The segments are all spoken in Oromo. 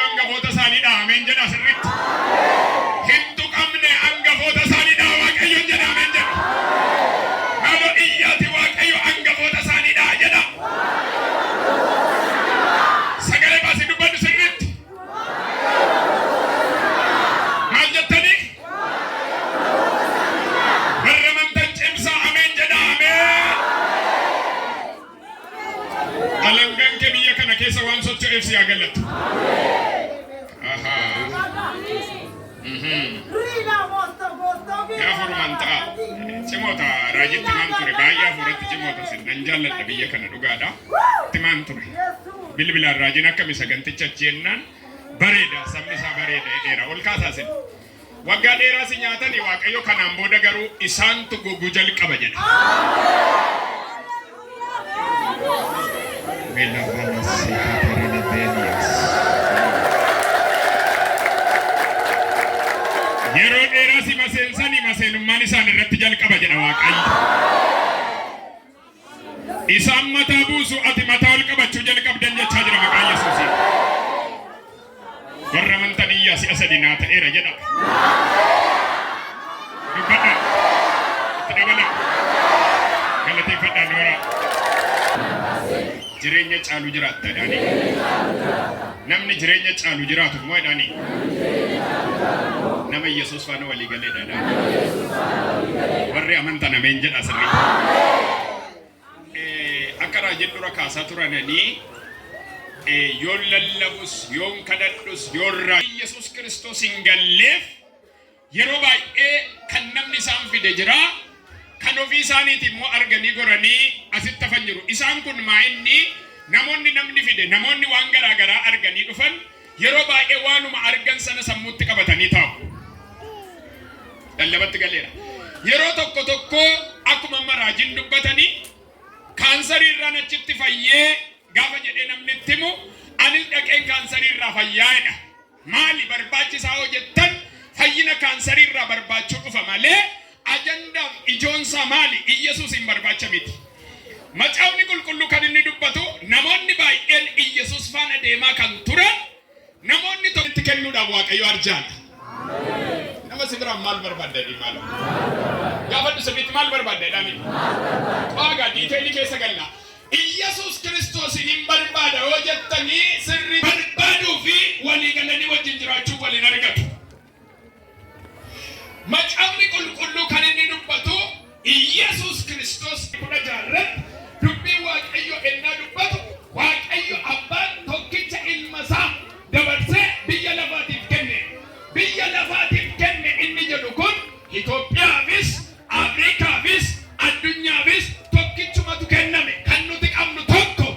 angafota isaanii dhaameen jedha sirriitti. Hin tuqamne angafota isaanii dhaa Waaqayyoon jedha ameen jedha. Maaloo iyyaati Waaqayyo angafota isaanii dhaa jedha. Sagalee baasii dubbadhu sirriitti. Maal jettanii? Warra amantan cimsaa ameen jedha ameen. Alangaan kee biyya kana keessa waan socho'eef si haa galatu. Ya furmanta cimota rajitti man ture baay'ee furatti cimota sidan jaalladha biyya kana dhugaadha timan ture bilbilaan rajin akkami saganticha jennaan bareeda sabni isaa bareeda dheeraa ol kaasaa sin waggaa dheeraa si nyaatanii Waaqayyo kanaan booda garuu isaantu goguu jalqaba jedha. Yeroo dheeraa si maseensanii maseenummaan isaan irratti jalqaba jedha Waaqayyo. Isaan mataa buusu ati mataa ol qabachuu jalqabdan jechaa jira maqaa Yesuusiin. Warra amantan iyyaa si'a sadii naa ta'eera jedha. Dubbadha. Itti dabala. Galateeffadhaa noora. Jireenya caalu jiraatta jedhanii. Namni jireenya caalu jiraatu immoo jedhanii. Nama Yesuus faana walii galee jedhanii. Warri amantan ameen jedha sirrii. Akka raajin dura kaasaa turananii yoon lallabus yoon kadhadhus yoon Yesuus Kiristoos hin galleef yeroo baay'ee kan namni isaan fide jira. Kan ofii isaaniiti immoo arganii goranii asitti hafan jiru. Isaan kun maa inni namoonni namni fide namoonni waan garaa garaa arganii dhufan yeroo baay'ee waanuma argan sana sammuutti qabatanii taa'u. Lallabatti galeera. Yeroo tokko tokko akkuma maraajiin dubbatanii kaansarii irraa achitti fayyee gaafa jedhee namni itti himu anis dhaqeen kaansarii irraa fayyaa'edha. Maali barbaachisaa hojjettan fayyina kaansarii irraa barbaachuu dhufa malee ajandaaf ijoonsaa maali Iyesuus hin barbaacha miti. Macaafni qulqulluu kan inni dubbatu namoonni baay'een Iyesuus faana deemaa kan turan namoonni tokkotti kennuudhaaf Waaqayyo arjaadha. Nama si biraan maal barbaadanii maal? Gaafa dhusibitti maal barbaadanii? Waaqa diiteelii keessa galla. Iyesuus Kiristoos hin barbaada yoo jettanii sirrii barbaaduu fi walii galanii wajjin jiraachuu waliin argatu. Macaafni qulqulluu kan inni dubbatu Iyesuus Kiristoos kudha jaarratti dubbii Waaqayyo ennaa dubbatu Waaqayyo abbaan tokkicha ilma isaa dabarsee biyya lafaatiif kenne. Biyya lafaatiif kenne inni jedhu kun Itoophiyaafis Afrikaafis addunyaafis tokkichumatu kenname. Kan nuti qabnu tokko.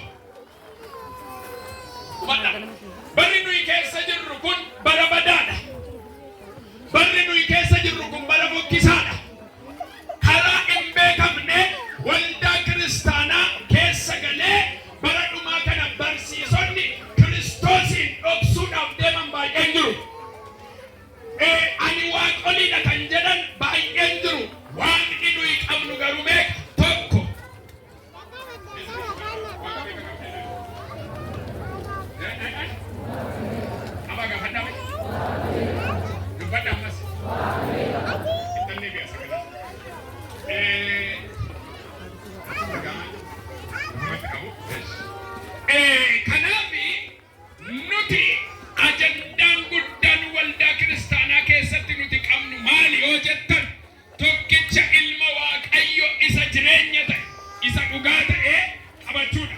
Barri nuyi keessa jirru kun bara badaadha. Barri nuyi keessa jirru kun bara fokkisaadha. Karaa hin beekamne waldaa kiristaanaa keessa galee bara dhumaa kana barsiisonni Kiristoosiin dhoksuudhaaf deeman baay'een jiru. Ani waaqoliidha kan jedhan baay'een jiru. Waan nuyi qabnu garuu beeka tokko. Kanaafi nuti ajandaan guddaan waldaa kiristaanaa keessatti nuti qabnu maali yoo jettan tokkicha ilma Waaqayyo isa jireenya ta'e isa dhugaa ta'e qabachuudha.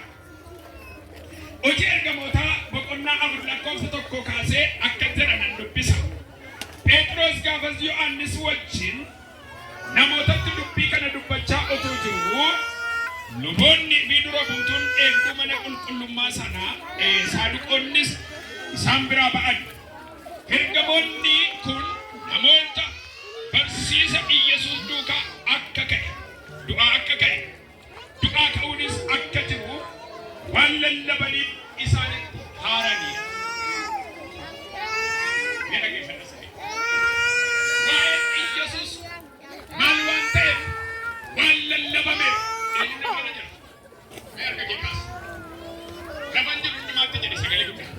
Hojii ergamootaa boqonnaa 4:1 kaasee akka jedhan dubbisa. Phexros gaafas Yohaannis wajjin namootatti dubbii kana dubbachaa otoo jiru luboonni fi dura buutuun eegduu mana qulqullummaa sanaa saaduqoonnis isaan biraa ba'an. Ergamoonni kun namoota barsiisa Iyesuus duukaa akka ka'e du'aa akka ka'e du'aa ka'uunis akka jiru waan lallabaniif isaanitti haaranii. Waa'ee Iyesuus maal waan ta'eef waan lallabameef eenyu nama jira. Mee harka kee kaas. Lafan jiru hundumaatti jedhe sagalee guddaa.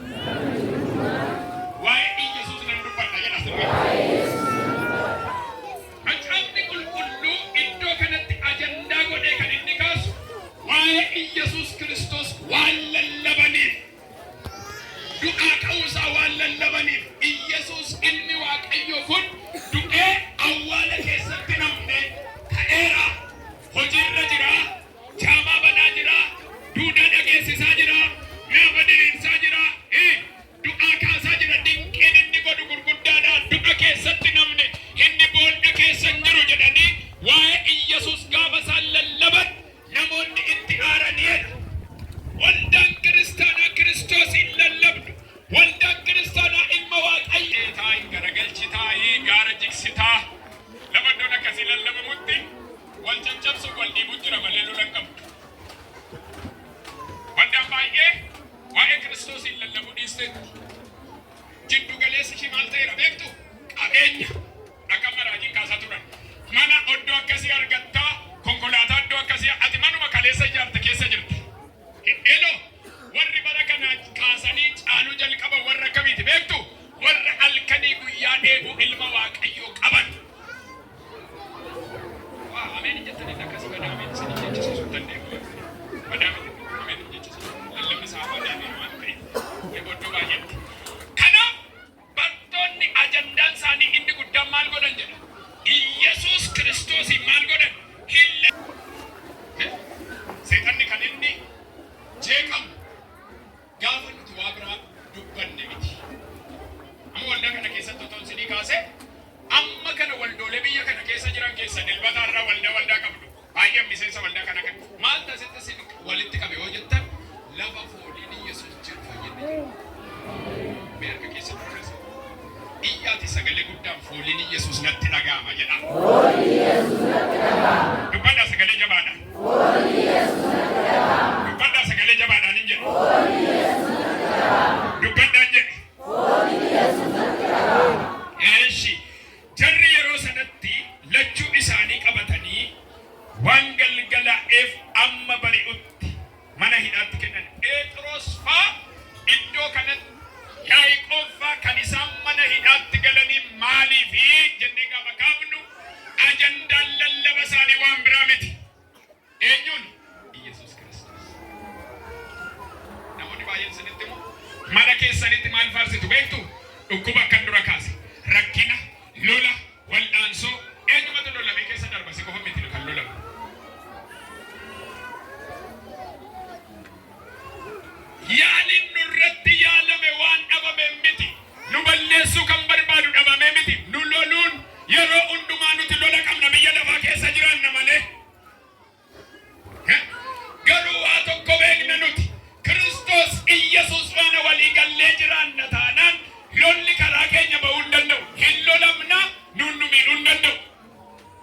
waan lallabaniif Iyyesuus ilmi Waaqayyoo kun du'ee awwaala keessatti namne ta'eera. Hojiirra jira, jaamaa banaa jira, duudhaa dhageessisaa jira, nama diriirsaa jira, du'aa kaasaa jira. Dinqiin inni godhu gurguddaadha. Du'a keessatti namne inni boolla keessa hin jiru jedhanii waa'ee Iyyesuus gaafa isaan lallaban namoonni itti aaraniidha. Waldaan kiristaanaa Kiristoosiin lallabdu, waldaan kiristaanaa ilma Waaqayyoo taa'in garagalchitaa, gaara jiksitaa, lafa iddoon akkasii lallabamutti wal caccabsu wal dhiibuun jira malee lolan qabu. Waldaan baay'ee waa'ee Kiristoosiin lallabuu dhiisteetti. Jiddu galeessi ishii maal ta'eera beektu? Qabeenya akka maraajiin kaasaa turan. Mana iddoo akkasii argattaa, konkolaataa iddoo akkasii ati manuma kaleessa ijaarte keessa jirti. Elo warri bara kana kaasanii caaluu jalqaba warra akkamiiti beektu? Warra halkanii guyyaa dheebuu ilma Waaqayyoo qaban. Waa ameen jettanii akkasii badaameen isin jechisiisuu dandeemu. Badaameen ameen jechisiisuu. Lallabni isaa badaameen waan ta'e eeboddoo baay'eetti. Kanaaf bartoonni ajandaan isaanii inni guddaan maal godhan jedha? Iyyesuus Kiristoosiin maal godhan? Seetanni kan inni jeeqamu gaafa nuti waa biraa dubbanne miti. Amma waldaa kana keessatti otoo isinii kaase amma kana waldoolee biyya kana keessa jiran keessa dilbataarraa waldaa qabdu. Baay'ee miseensa waldaa kana kan maal taasisaa isin walitti qabe yoo jettan lafa fooliin Iyyesuus jiru fayyadne. Mee harka keessatti keessa iyyaati sagalee guddaan fooliin Iyyesuus natti dhaga'ama jedha. Fooliin Iyyesuus natti dhaga'ama. Dubbadhaa sagalee jabaadha. Fooliin Iyyesuus natti dhaga'ama. Dubbadhaa sagalee jabaadhaan hin jedhu. Fooliin Iyyesuus natti dhaga'ama. Dubbadhaan jedhe. Fooliin Iyyesuus natti dhaga'ama. Eeshi jarri yeroo sanatti lachuu isaanii qabatanii waan galgalaa'eef amma bari'utti mana hidhaatti kennan. Phexros faa iddoo kanatti Yaaqoob faa kan isaan mana hidhaatti galanii maaliifi jennee gaafa kaafnu ajandaan lallaba isaanii waan biraa miti. Eenyuun? Iyyesuus Kiristoos. Namoonni baay'een sanitti immoo mana keessanitti maal faarsitu beektu? Dhukkuba akkan dura kaase, rakkina, lola, waldhaansoo, eenyumatu lolamee keessa darba si qofa miti kan lolamu. Yaaliin nurratti yaalame waan dhabame miti. Nu balleessuu kan barbaadu dhabame miti. Nu loluun yeroo hundumaa nuti lola qabna biyya lafaa keessa jiraanna malee. Garuu waa tokko beekna nuti. Kiristoos Iyyesuus faana walii gallee jiraanna taanaan lolli karaa keenya bahuu hin danda'u. Hin lolamna nuun nu miidhuu hin danda'u.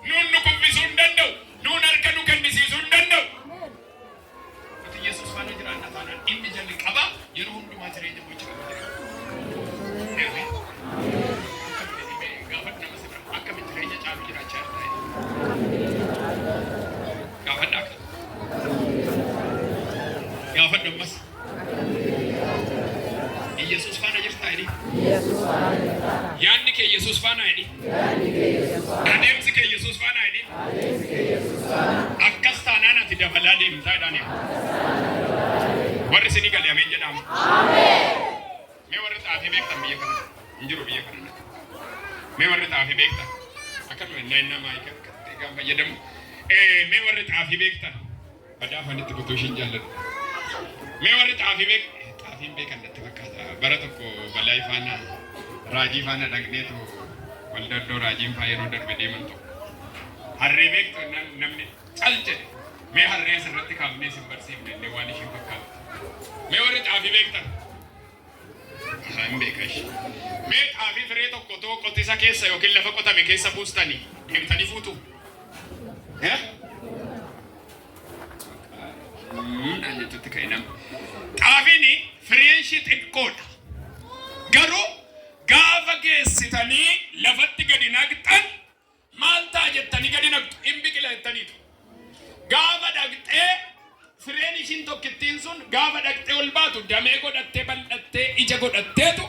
Nuun nu kuffisuu hin danda'u. Nuun harka nu kennisiisuu hin danda'u. Nuti Iyyesuus faana jiraanna taanaan inni jalli qaba yeroo hundumaa jireenya gocha qaba jira. Gaafadhu nama sirra akkamitti jireenya caalu jiraachaa jirta. Gaafadhu akka. Gaafadhu ammas. Iyyesuus faana jirtaa jedhi. Yaadni kee Iyyesuus faana jedhi. Adeemsi kee Iyyesuus faana jedhi. Akkas taanaan ati dabalaa deemtaa jedhaan. Warri isinii galee ameen jedhama. Mee warri xaafii beektan biyya kana hin jiru biyya kana. Mee warri xaafii beektan akkasuma inni maayika kan fayyadamu. Mee warri xaafii beektan badaa afanitti kutuu ishiin jaalladhu. Mee warri xaafii xaafiin beekan natti fakkaata. Bara tokko balaa ifaana raajii faana dhaqneetu waldaddoo raajiin faa yeroo darbe deeman tokko. Harree beektu namni cal jedhe. Mee harree asirratti kaafnee sin barsiifne illee waan ishiin fakkaatu. Mee warri xaafii beektan? Hin beekash. Mee xaafii firee tokko too qotisa keessa yookiin lafa qotame keessa buustanii deemtanii fuutu? Jechuutti ka'e nama. Xaafiin fireen ishii xiqqoodha. Garuu gaafa geessitanii lafatti gadi naqxan maal ta'a jettanii gadi naqxu hin biqila jettaniitu. Gaafa dhaqxee fireen ishiin tokkittiin sun gaafa dhaqxee ol baatu damee godhattee bal'attee ija godhatteetu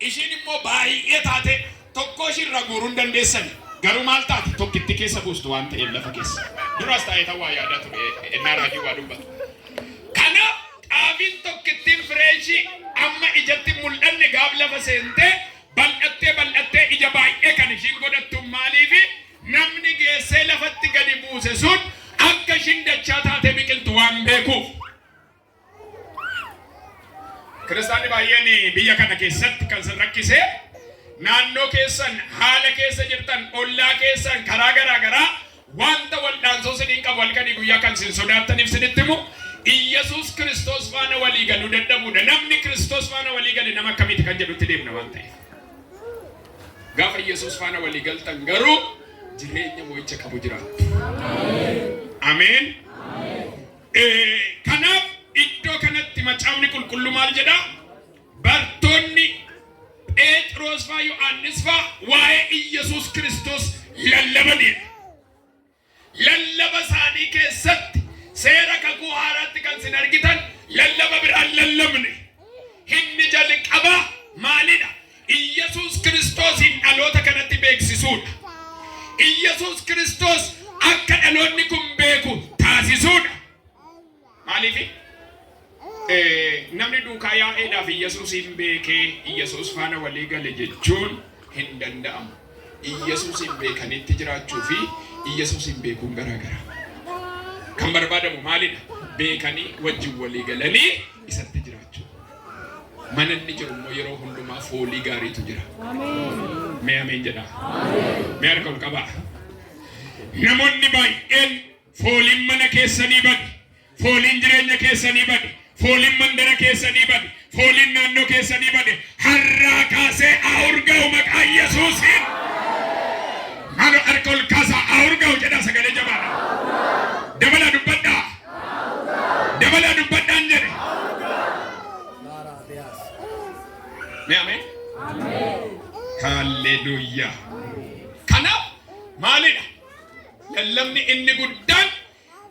ishiin immoo baay'ee taate tokko ishiirra guuruu hin dandeessani. Garuu maal taate tokkitti keessa buustu waan ta'eef lafa keessa. Duras taa'ee ta'uu waa yaadaa ture ennaa raajii waa dubbatu. Kana xaafin tokkittiin fireeshii amma ijatti mul'anne gaaf lafa seentee bal'attee ija baay'ee kan ishiin godhattu maaliifi namni geessee lafatti gadi buuse sun akka ishiin dachaa taate biqiltu waan beekuuf. Kiristaanni baay'een biyya kana keessatti kan sin rakkisee naannoo keessan haala keessa jirtan ollaa keessan karaa garaa wanta waldaansoo siniin qabu halkanii guyyaa kan sin sodaattaniif sinitti himu Iyesuus Kiristoos faana walii galuu dadhabuudha. Namni Kiristoos faana walii gale nama akkamiiti kan jedhutti deemna waan ta'eef. Gaafa Iyesuus faana walii galtan garuu jireenya mo'icha qabu jiraatu. Ameen. Kanaaf iddoo kanatti macaafni qulqulluu maal jedha? Bartoonni Phexros faa Yohaannis faa waa'ee Iyesuus Kiristoos lallabanidha. Lallaba isaanii keessatti seera kakuu haaraatti kan sin argitan lallaba biraan lallabne. Inni jalqaba maalidha? Iyesuus Kiristoosin dhaloota kanatti beeksisuudha. Iyesuus Kiristoos akka dhaloonni kun beeku taasisuudha. Maaliifi? Namni duukaa yaa'eedhaaf Iyesuusin beekee Iyesuus faana walii gale jechuun hin danda'amu. Iyesuusin beekanitti jiraachuu fi Iyesuusin beekuun garaagara. Kan barbaadamu maalidha? Beekanii wajjin walii galanii isatti jiraachuu. Mana inni jiru immoo yeroo hundumaa foolii gaariitu jira. Mee ameen jedha. Mee harka ol qabaa. Namoonni baay'een fooliin mana keessanii badi, fooliin jireenya keessanii badi, fooliin mandara keessanii badi, fooliin naannoo keessanii badi. Har'aa kaasee urgaa'u maqaa Yesuusiin. Mano harka ol kaasaa urgaa'u jedha sagalee jabaadha. Dabala dubbadhaa. Dabala dubbadhaan jedhe. Mee ameen. Hallelujah. Kanaaf maalidha? Lallabni inni guddaan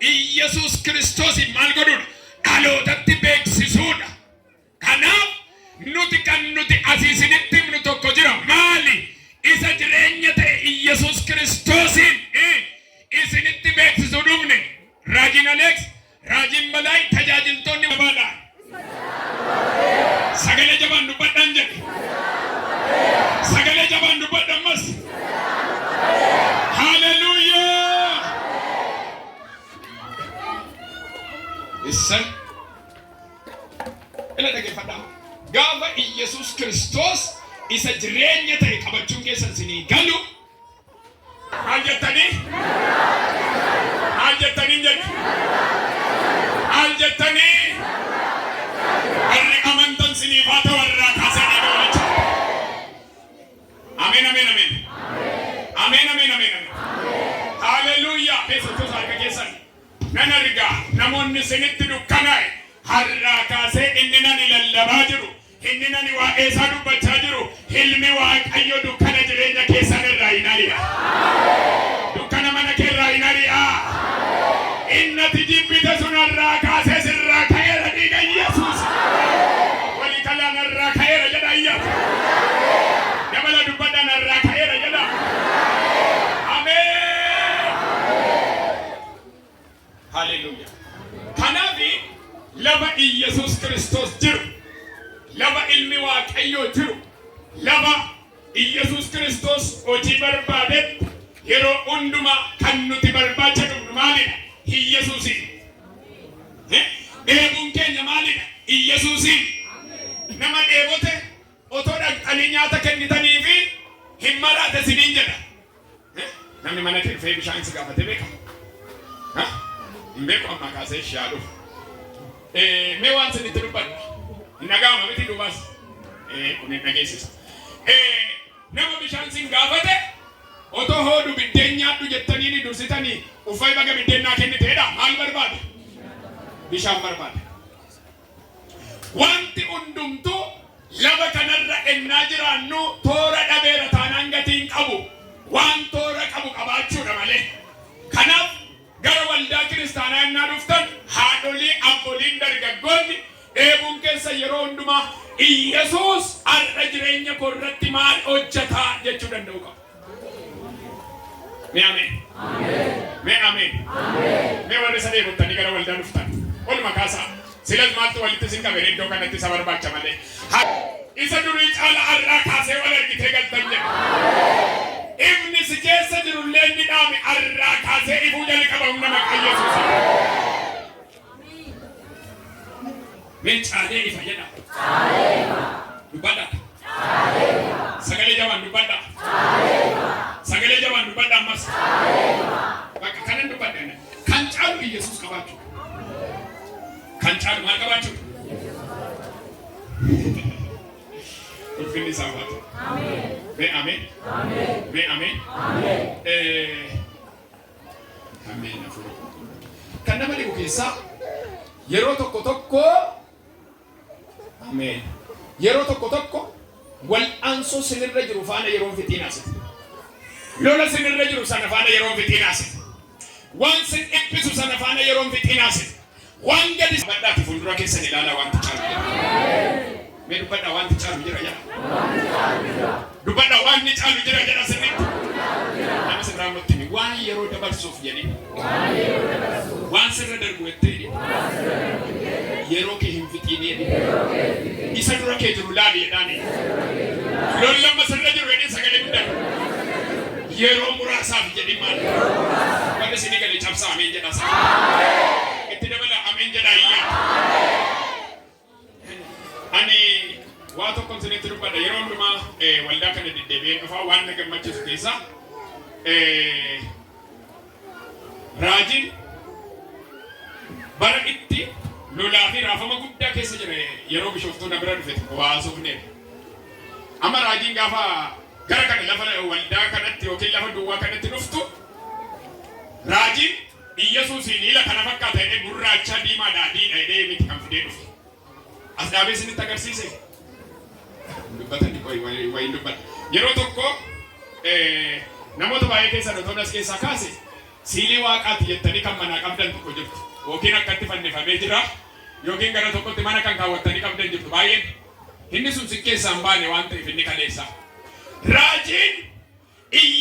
Iyesuus Kiristoosin maal godhuudha? Dhalootatti beeksisuudha. Kanaaf nuti kan nuti asiisinitti himnu tokko jira. Maali? Isa jireenya ta'e Iyesuus Kiristoosin isinitti beeksisuu dhufne. Raajiin Aleeks, raajiin Balaay, tajaajiltoonni babal'aa. Sagalee jabaan dubbadhaan jedhe. Sagalee jabaan dubbadhaan mas. Hallelujah. Isaan ila dhaggeeffadhaa. Gaafa Iyesuus Kiristoos isa jireenya ta'e qabachuun keessan sinii galu maal jettanii? Maal jettanii jedhu? Maal jettanii? Warri amantan siniif haa ta'u warraa kaasanii doolicha. Ameen ameen ameen. Ameen ameen ameen. Hallelujah. Keessattuu harka keessan nan argaa namoonni sinitti dukkanaa'e har'aa kaasee inni nani lallabaa jiru. Inni nani waa'ee isaa dubbachaa jiru. Ilmi Waaqayyo dukkana jireenya keessan irraa hin ari'a. Dukkana mana kee irraa hin ari'a. Innati jibbite sun irraa kaasee sirraa ka'eera dhiiga Yesuus. Walii kalaan irraa ka'eera jedha Iyyaatu. Dabala dubbadhaan irraa ka'eera jedha. Ameen. Hallelujah. Kanaafi laba Iyesuus Kiristoos jiru. Laba ilmi Waaqayyo jiru. Laba Iyesuus Kiristoos hojii barbaade yeroo hundumaa kan nuti barbaacha dhufnu maalidha? Iyesuusin. Dheebuun keenya maalidha? Iyesuusin. Nama dheebote otoo dhaqxanii nyaata kennitanii fi hin maraate siniin jedha. Namni mana keessee bishaan si gaafate beeka? Hin beeku amma kaasee shaalu. Mee waan sinitti dubbadha. Hin dhaga'ama miti duubas. Kun hin dhageessisa. Nama bishaan sin gaafate otoo hoodu biddeen nyaadhu jettanii ni dursitanii uffay baga biddeen naa kenniteedha. Maal barbaada? Bishaan barbaada. Wanti hundumtuu laba kanarra ennaa jiraannu toora dhabeera taanaan gatiin qabu. Waan toora qabu qabaachuudha malee. Kanaaf gara waldaa kiristaanaa ennaa dhuftan haadholii abboliin dargaggoonni dheebuun keessa yeroo hundumaa Iyesuus har'a jireenya koo irratti maal hojjetaa jechuu danda'u qaba. Mee ameen. Mee ameen. Mee warri isa dheebottanii gara waldaa dhuftan. Olma kaasaa. Silas maaltu walitti sin qabee iddoo kanatti isa barbaacha malee. Isa durii caala arraa kaasee wal argitee galtan jedha. Ifni si keessa jirullee inni dhaame arraa kaasee ifuu jalqaba humna maqaa Yesuus. Mee caalee ifa jedha. Dubbadha. Sagalee jabaan dubbadha. Sagalee jabaan dubbadha ammas. Bakka kanan dubbadha. Kan caalu Yesuus qabaachuu. Kan caalu maal qabaachuu? Ulfinni isaa baatu. Mee ameen. Mee ameen. Ameen afur. Kan nama dhibu keessaa yeroo tokko ameen. Yeroo tokko wal ansoo sinirra jiru faana yeroo fitinaas. Lola sinirra jiru sana faana yeroo fitinaas. Waan sin dhiphisu sana faana yeroo fitinaas. Waan gadi badhaati fuuldura keessan ilaalaa waan caalu. Mee dubbadha waan caalu jira jira. Dubbadha waan caalu jira jira sirriitti. Nama sirraa mottimi waan yeroo dabarsuuf jedhee. Waan sirra darbu ettee. Yeroo kee hin fixinee. Isa dura kee jiru laali jedhaani. Lollamma sirra jiru jedhee sagalee guddaa. Yeroo muraasaaf jedhee maal? Wanti isin galee cabsaa ameen jedha sana. Itti dabala ameen jedha iyyaa. Ani waa tokkoon isinitti dubbadha yeroo hundumaa waldaa kana deddeebi'ee dhufaa waan na gammachiisu keessaa raajiin bara itti lolaa fi raafama guddaa keessa jira yeroo bishooftuu na bira dhufe waasuufneef. Amma raajiin gaafa gara kana lafa waldaa kanatti yookiin lafa duwwaa kanatti dhuftu raajiin Yesuusiin ila kana fakkaata jedhee gurraacha diimaa daadhiidha jedhee miti kan fidee dhufe. As dhaabee isinitti agarsiise. Dubbatanii wayiin dubbata. Yeroo tokko namoota baay'ee keessa dhotoonas keessaa kaase siilii waaqaati jettanii kan manaa qabdan tokko jirtu. Yookiin akkatti fannifamee jira. Yookiin gara tokkotti mana kan kaawwattanii qabdan jirtu baay'een. Inni sun si keessaan baane waan ta'eef inni kaleessa. Raajiin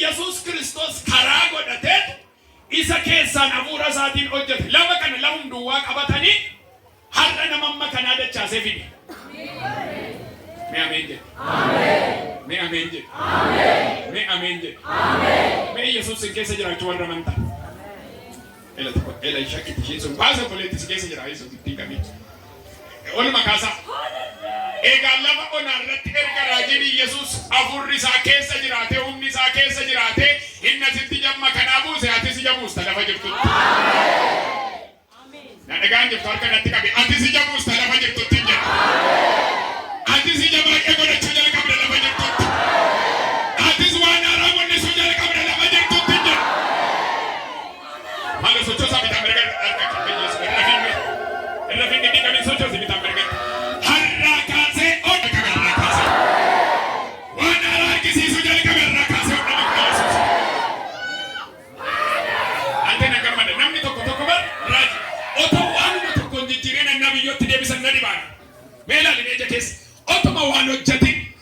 Yesuus Kiristoos karaa godhatee isa keessaan hafuura isaatiin hojjete. Lafa kana lafa hunduwaa qabatanii har'a nama kanaa dachaasee fide. Mee ameen jedhe. Mee ameen jedhe. Mee ameen jedhe. Mee Yesuus si keessa jiraachuu warra amantaa. Ela ishakiti Yesuus baasa koleetti si keessa jira Yesuus ittiin qabee. Olma kaasaa. Egaa lafa onaa irratti erga raajiin Yesuus hafuurri isaa keessa jiraatee humni isaa keessa jiraatee inni asitti jamma kanaa buuse ati si jabuusta lafa jirtutti. Na dhagaan jirtu harka natti qabe ati si jabuusta lafa jirtutti jedha. Ati si jabaaqee godhachuu jalqabda lafa jirtutti. Atis waan haaraa mul'isuu jalqabda lafa jirtutti jedha. Maal sochoosaa bitaa mirga harka qabe Yesuus irra finni dhiqamee sochoosi bitaa mirga. Otoma waan hojjetin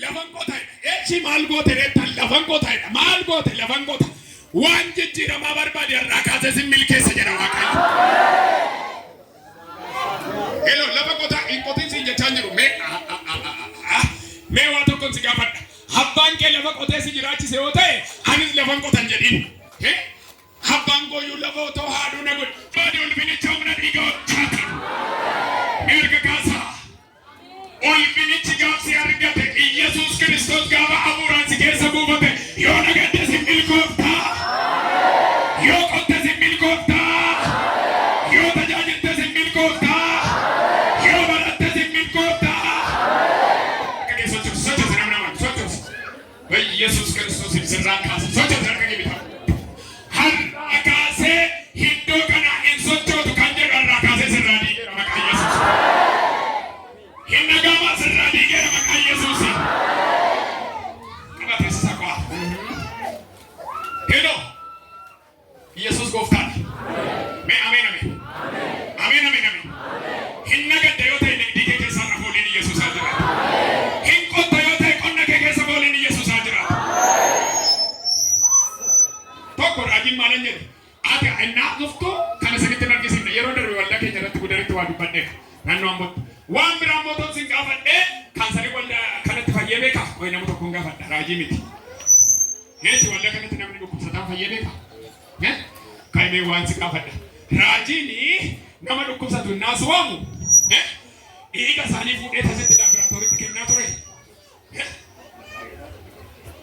lafan qotaadha. Eechi maal goote reettan lafan qotaadha. Maal goote lafan qota. Waan jijjiiramaa barbaade irraa kaasee sin milkeessa jedha Waaqayyo. Hello lafa qotaa hin qotin siin jechaan jiru. Mee waa tokkoon si gaafadha. Abbaan kee lafa qotee si jiraachise yoo ta'e anis lafan qotan jedhin. Abbaan gooyyuu lafa otoo haaduu na godhe. Baadii ulfinicha humna dhiiga hojjaata. Erga kaasaa. Ulfinichi gaafsi argate Yesuus Kiristoos gaafa hafuuraan si keessa buufate yoo nagadde si milkooftaa. Yoo qotte si milkooftaa. Yoo tajaajilte si milkooftaa. Yoo baratte si milkooftaa. Akka sochoosi namni namaan sochoosi. Yesuus Kiristoos sirraan kaasa sochoosi harka kee bitaa. Har'a kaasee iddoo kana hin sochootu kan jedhu har'a kaasee sirraa dhiigeera maqaa Yesuus. Hinna gama sirraa dhiigeera maqaa Yesuus. Qabatee sakwaa. Hello. Yesuus gooftaadha. Mee ameen ameen. Ameen ameen ameen. Hinna gadda yoo ta'e dhiigee keessaa rafuuliin Yesuus haa jiraatu. Hin qotta yoo ta'e qonna kee keessa fooliin Yesuus haa jiraatu. Tokko raajiin maalan jedhe ati innaa dhuftu kana sanitti narkisifne yeroo darbe waldaa keenya irratti naannoo Ambootti. Waan biraa mootoon sin gaafadhee kaansarii waldaa kanatti fayyee beekaa? Wayi nama tokkoon gaafadha raajii miti. Geessi waldaa kanatti namni dhukkubsataan fayyee beekaa? Kaimee waan si gaafadha. Raajiin nama dhukkubsatu naas waamu. Dhiiga isaanii fuudhee taasisetti laaboraatooriitti kennaa ture.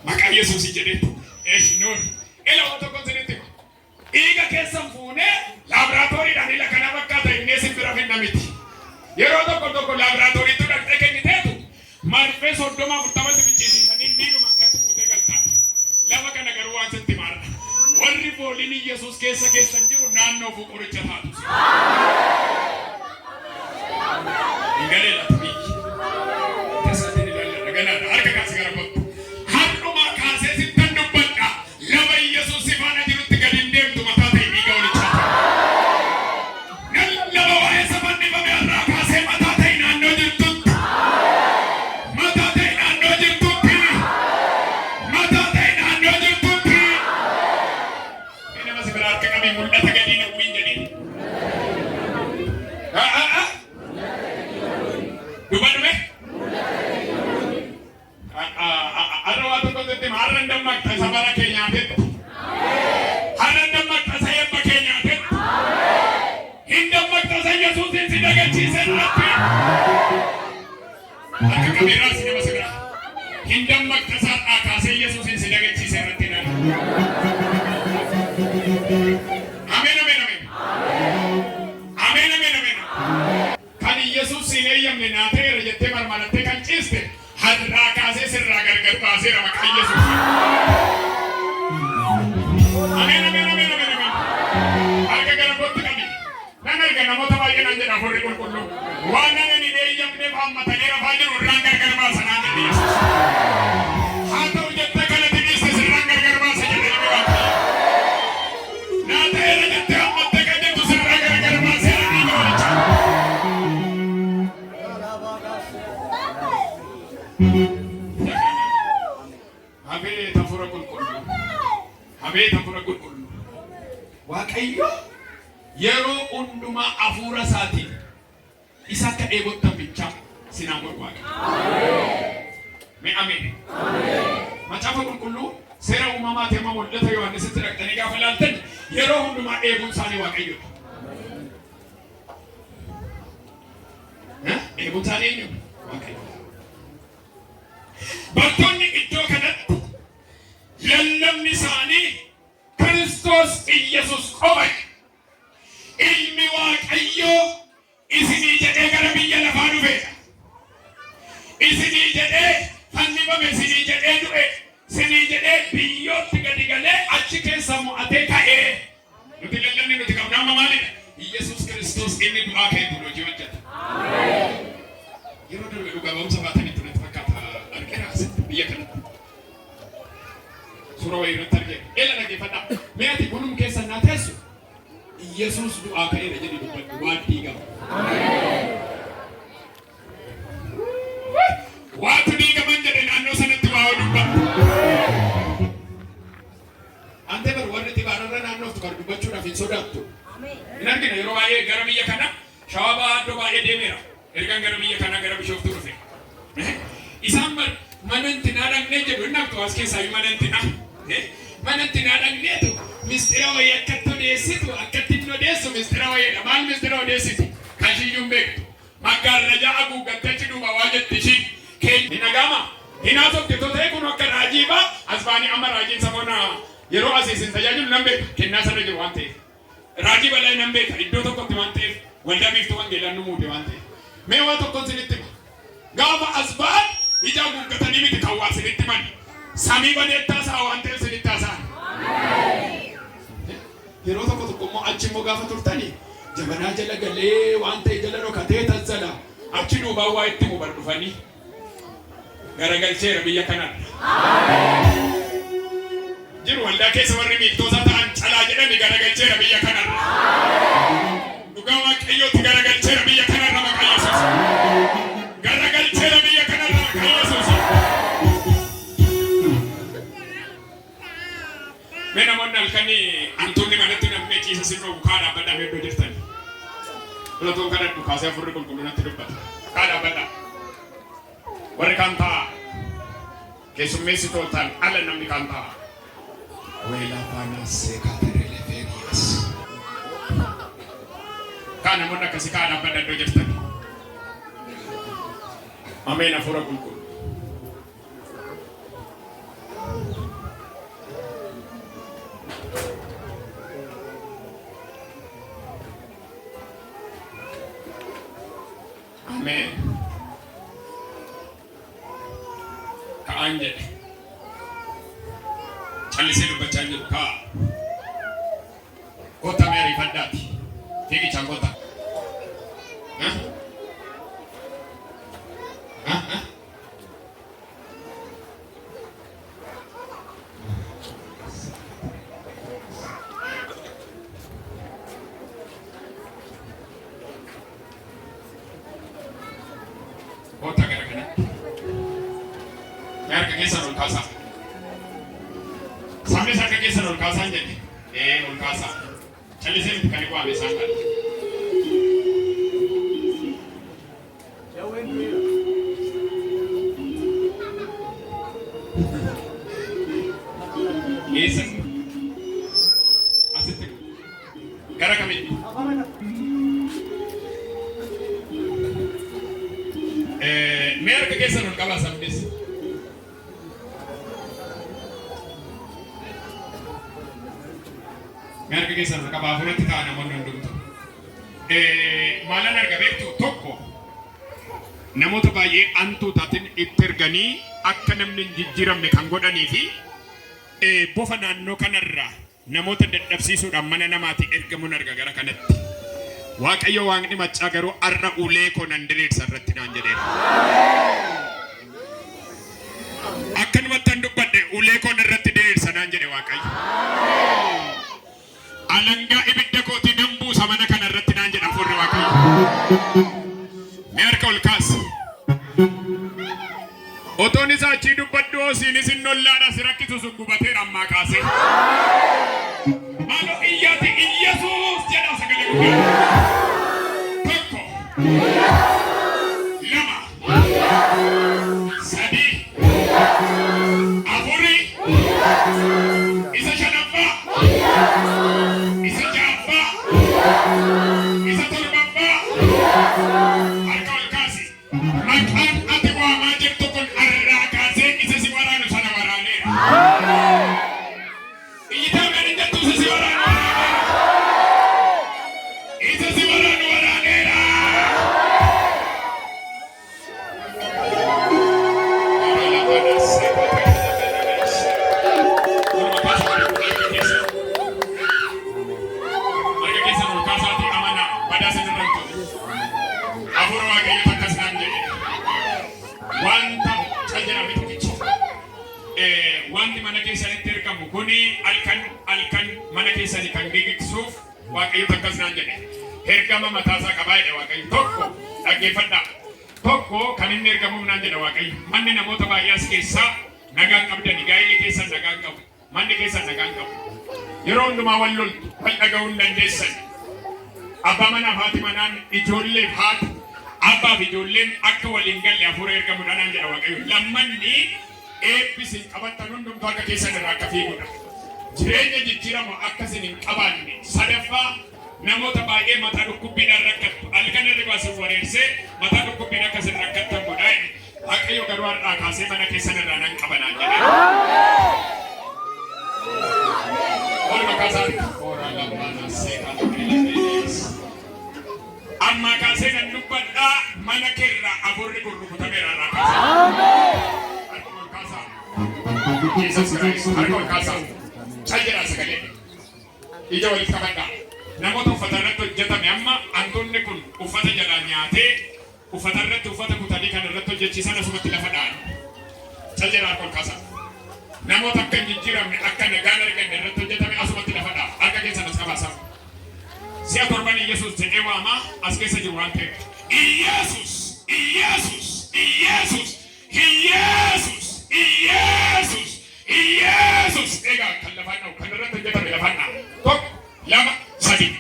Maqaa Yesuusii jedheetu. Noon. Ela waan tokkoon sinitti hima. Dhiiga keessan fuunee laaboraatooriidhaan ila kana fakkaata innee simbira finna miti. Yeroo tokko laaboraatooriitu dhaqxee kenniteetu marfee 30-40 fichiisiisanii miidhuma akkatti fuutee galtaa. Lafa kana garuu waan sitti maara. Warri fooliin Yesuus keessan jiru naannoo fi qoricha taatu. Ingalee laatubii. Tasaasanii ilaalla ganaadha. Harka kaasee gara kottu. Har'umaa kaasee sittan dubbadha. Lama Yesuus sifaana jirutti gadi hin deemtu mataa ta'e dhiiga olichaa. Nama waa'ee safannifame irraa kaasee mataa ta'e naannoo jirtutti. Mataa ta'e naannoo jirtutti. Mataa ta'e naannoo jirtutti. Nama si biraa harka qabee mul'ata gadii nawwiin jedhin. Dubadume? Arwaa tokko jettee har'an dammaqxa sabara keenyaatetti. Har'an dammaqxa sayyabba keenyaatetti. Hin dammaqxa sa Yesuusin si dagachiise irratti. Akka kameeraa si nama sibiraa. Hin dammaqxa saadhaa kaasee Yesuusin si dagachiise irratti ilaala. Ameen. Kan Yesuus siin eeyyamne naateera jettee marmalattee kan ciiste har'aa kaasee sirraa gargar baaseera maqaa Yesuus. Ameen. Harka gara kootti qabi. Nan arga namoota baay'ee naan jedha Hafuurri Qulqulluu. Waan nan hin eeyyamneef hammatanii rafaa jiru irraan gargar baasa naan jedhe Yesuus. Haa ta'u jettee kanatti dhiiste sirraan gargar baasa jedhe ilmi Waaqayyoo. Naateera jettee hammattee kan jettu sirraa gargar baaseera dhiiga olichaa. Habee Hafuura Qulqulluu. Waaqayyo yeroo hundumaa hafuura isaatiin isa akka dheebottan bichaa sinaan godhu Waaqayyo. Ameen. Macaafa Qulqulluu seera uumamaa teema mul'ata Yohaannisitti dhaqxanii gaafa ilaaltan yeroo hundumaa dheebuun isaanii Waaqayyoodha. Dheebuun isaanii eenyu? Waaqayyo. Bartoonni iddoo kanatti lallabni isaanii Kiristoos Iyyasuus qofa. Ilmi Waaqayyoo isinii jedhee gara biyya lafaa dhufeedha. Isinii jedhee fannifame, isinii jedhee du'e, isinii jedhee biyyootti gadi galee achi keessa mo'atee ka'ee. Nuti lallabni nuti qabnu amma maalidha? Iyyasuus Kiristoos inni du'aa ka'e kun hojii hojjeta. Yeroo darbe dhugaa ba'umsa baatanitti natti fakkaata argina asitti biyya kanatti. Suuraa wayii irratti argee eela dhaggeeffadhaa. Mee ati kunum keessa naa teessu Yesuus du'aa ka'eera jedhi dubbadhu waan diigama. Waatu diigaman jedhe naannoo sanatti waa dubbadhu. Ante bar warri xibaararra naannooftu kan dubbachuudhaaf hin sodaattu. Hin argina yeroo baay'ee gara biyya kana shawaa bahaa iddoo baay'ee deemeera. Ergaan gara biyya kana gara Bishooftuu dhufe. Isaan mana intinaa dhaqnee jedhu inni aktu as keessaayyuu mana intinaa. Mana intinaa dhaqneetu mistira wayii akkatti odeessitu akkatti hin odeessu mistira wayiidha. Maal mistira odeessiti? Kan shiyyuun beektu. Maggaarrajaa haguuggattee achi duuba waa jetti ishiin. Hin dhaga'ama. Hin haasofte ta'e kun akka raajii ba'a. As baanii amma raajiin saboona yeroo asiisin tajaajilu nan beeka. Kennaa sana jiru waan ta'eef. Raajii bal'aa nan beeka. Iddoo tokkotti waan ta'eef waldaa biiftuu wangeelaan nu muude waan ta'eef. Mee waa tokkoon sinitti hima. Gaafa as ba'an ija haguuggatanii miti kan waa sinitti himani. Samii baneettaa isaa waan ta'eef sinitti haasa'an. Yeroo tokko immoo achi immoo gaafa turtanii jabanaa jala galee waan ta'e jala dhokatee tazzala achi duubaa waa itti mubar dhufanii garagalcheera biyya kanarra. Jiru waldaa keessa warri miiltootaa ta'an calaa jedhani garagalcheera biyya kanarra. Dhugaa Waaqayyootti garagalcheera biyya kanarra maqaa Yesuus. Garagalcheera biyya kanarra maqaa Yesuus. Mee namoonni halkanii hantuunni manatti nam'ee ciisa sirnoo bukaa dhaabbadhaa hedduu jirtani. Fudhatuun kana dhukaasee afurri qulqullinatti dubbata. Kaadhaa badhaa. Warri kan ta'a. Keessummeessi toltaan ala namni kan ta'a. Weelaa faanaa seekaa tareelee feeriyaas. Kaan namoonni akkasii kaadhaa badhaa iddoo jirtan. Ameen afura qulqullu. Amen. Kaanje. Chalisee dubbachaa jiru kaa. Kota meerii faddaati. Fiigi changota. Kota gara-gara. Mereka kisah ul kasa. Sampai saya kisah ul kasa jadi. Ul kasa. Cali saya kali gua ambil sangkal. Yes. Asik. Gara kami. Mereka kisah ul kasa sampai. Mereka kisah ul kasa fulat kita namun nunduk. Malah narga betul toko. Namun tu bayi antu tatin itergani akan menjiram nekanggoda nifi. Bofa naannoo kanarraa namoota dadhabsiisuudhaan mana namaatti ergamuun argagara kanatti Waaqayyo Waaqni maccaa garuu arra ulee koo nan diriirsa irratti naan jedheera. Akkanumatti an dubbadhe ulee koo irratti diriirsa naan jedhe Waaqayyo. Alangaa ibidda kooti nan buusa mana kana irratti naan jedha hafuurri Waaqayyo. Mee harka ol kaasi. Otoon isaa achii dubbadhu isiinis hin nollaadha si rakkisu sun gubateera ammaa kaase. Maaloo iyyaati Iyyasuus jedha sagalee guddaa. Tokko. Lama. Sadii. Afuri. Isa shanaffaa. Isa ja'affaa. Isa torbaffaa. Harka ol kaasi. Maqaan ati waamaa jirtu kun arraa kaasee isa si waraanu sana waraaneera. Iyyitaa meen hin jettu isa si waraanu waraaneera. Isa si waraanu waraaneera. Marga keessa ol kaasaatii amanaa badaa sanirratti. Hafuura Waaqayyo takkas naan jedhe. Wanta calleera mitukichi. Wanti mana keessanitti ergamu kuni alkan mana keessanii kan geggeessuuf Waaqayyo takkas naan jedhe. Ergama mataasaa qabaa jedhe Waaqayyo. Tokko dhaggeeffadhaa. Tokko kan inni ergamuuf naan jedhe Waaqayyo. Manni namoota baay'ee as keessaa nagaan qabdani. Gaa'illi keessan nagaan qabu. Manni keessan nagaan qabu. Yeroo hundumaa wal loltu wal dhaga'uu hin dandeessan. Abbaa manaaf haati manaan ijoolleef haati. Abbaaf ijoolleen akka waliin galle hafuura ergamuudhaan naan jedha Waaqayyo. Lammanni eebbisiin qabattan hundumtuu akka keessan irraa akka fiigudha. Jireenya jijjiiramu akkasiin hin qabaanne. Sadaffaa namoota baay'ee mataa dhukkubbiidhaan rakkattu. Halkan hirribaa si wareersee mataa dhukkubbiin akkasin rakkattan godhaa. Waaqayyo garuu har'aa kaasee mana keessan irraa nan qaba naan jedha. Waluma kaasaa amma kaasee nan dubbadhaa mana keerraa hafuurri kun rukutameera irraa kaasaa. Harka ol kaasaa. Jesus Christ. Harka ol kaasaa. Cal jedhaa sagalee. Ija walitti qabadhaa. Namoota uffata irratti hojjetame amma hantuunni kun uffata jalaa nyaatee uffata irratti uffata kutanii kan irratti hojjechiisan asumatti lafa dha'an. Cal jedhaa harka ol kaasaa. Namoota akka hin jijjiiramne akka nagaan arganne irratti hojjetame asumatti lafa dha'a. Harka keessan as qabaasaa. Siya torban Iyyasuus jedhee waamaa as keessa jiru waan ta'eef. Iyyasuus! Iyyasuus! Iyyasuus! Iyyasuus! Iyyasuus! Iyyasuus! Egaa kan lafaan dha'u kan irratti hojjetame lafaan dha'a. Tokko, lama, sadii.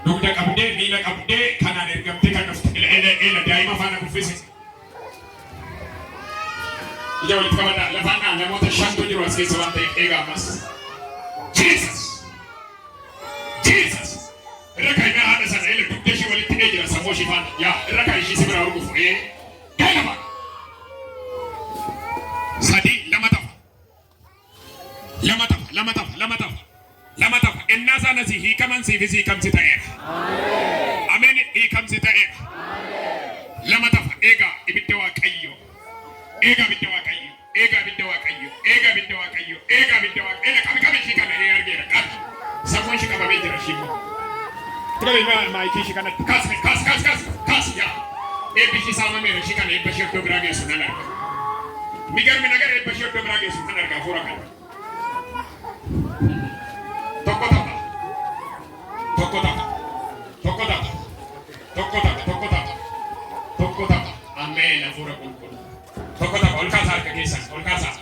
Dugda qabdee miila qabdee kanaan ergamtee kan dhufte ila daa'ima faana kuffise. Ija walitti qabadhaa lafaan namoota shantu jiru as keessa waan ta'eef eegaa ammas. Jesus! Jesus! Irra kaa'imee haadha sana ila dugda ishee walitti dhee jira sammuu ishee faana. Yaa irra kaa'e ishee si bira urgufu. Gaa'i lafa! Sadii lama tafa. Lama tafa. Lama tafa. Innaa sana si hiikaman siifis hiikamsi ta'eera. Ameen hiikamsi ta'eera. Lama tafa eegaa ibidda Waaqayyo. Eegaa ibidda Waaqayyo. Eegaa ibidda Waaqayyo. Eegaa ibidda Waaqayyo. Eegaa ibidda Waaqayyo. Qabi ishii kana argeera qabi. Sammuun ishii qabamee jira shimmo. Qabi maayikii ishii kanatti kaas yaa. Eebbi ishii saamameera ishii kana eebba ishee iddoo biraa geessu nan arga. Migarmi nagar eebba ishee iddoo biraa geessu nan arga fuura kana. Tokko tafa. Ameen hafuura qulqulluu. Tokko tafa ol kaasaa harka keessan ol kaasaa.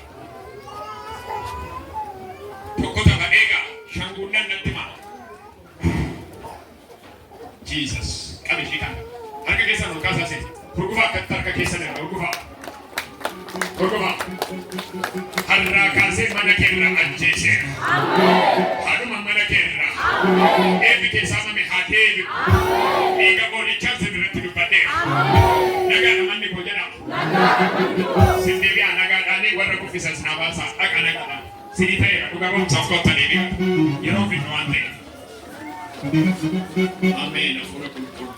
Tokko tafa eegaa shanguullan natti maa. Jesus qabi ishii kana. Harka keessan ol kaasaa seeti. Gurgufaa akkatti harka keessan irra gurgufaa. Harraa kaasee mana keerraa ajjeeseera. Haadhuma mana keerraa. Eebbi keessaa mame haa deebi'u. Dhiiga boonichaa sirriitti dubbadheera. Nagaadha manni koo jedhama. Sin deebi'aa nagaadhaanii warra kuffisan sinaa baasaa dhaqa nagaadhaan. Sinii ta'eera dhugaa boonsaaf kottanii deebi'u. Yeroo finnu waan ta'eef. Ameen hafuura qulqulluu.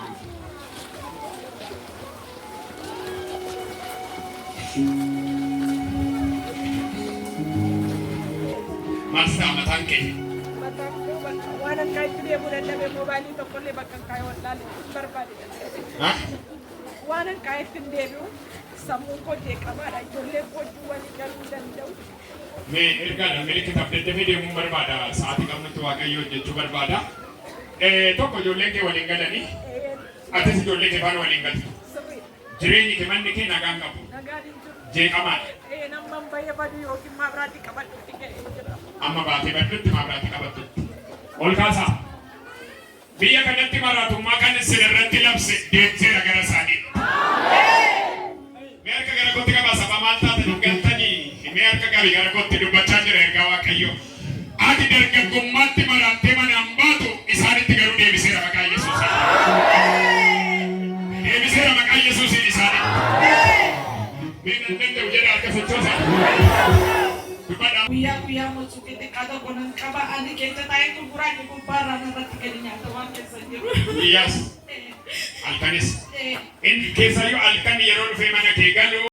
Masa mataan kee. Waan akka itti deemuu dadhabee moobaayilii tokkollee bakka hin kaa'e wallaalee barbaade. Waan akka itti deebi'u sammuu koo jeeqamaadha. Ijoollee wajjin walii galuu danda'u. Mee ergaadha milikiita abdaddafee deemuu barbaada. Sa'aatii qabnutti Waaqayyo hojjechuu barbaada. Tokko ijoolleen kee waliin galanii. Atis ijoollee kee faana waliin galtu. Jireenyi kee manni kee nagaan qabu. Jeeqamaadha. Namman baay'ee baduu yookiin maabiraatti qabadhutti jedhama. Amma baatee baddutti maabiraatti qabattutti. Ol kaasaa. Biyya kanatti maraatummaa kan isin irratti labse deemseera gara isaanii. Mee harka gara kootti qabaa saba maal taate dubbattanii mee harka qabii gara kootti dubbachaa jira ergaa Waaqayyo. Ati dargaggummaatti maraattee mana hin baatu isaanitti garuu deebiseera maqaa Yesuusiin. Deebiseera maqaa Yesuusiin isaanitti. Mee nan danda'u jedha harka sochoosaa. Guyyaa mochuu keetti qaata qonan qaba ani keessa taa'ee gurguraan gubbaarraa irratti gadi nyaata waan keessa jiru. Iyyaas halkanis. Inni keessayyuu halkan yeroo dhufee mana kee galu.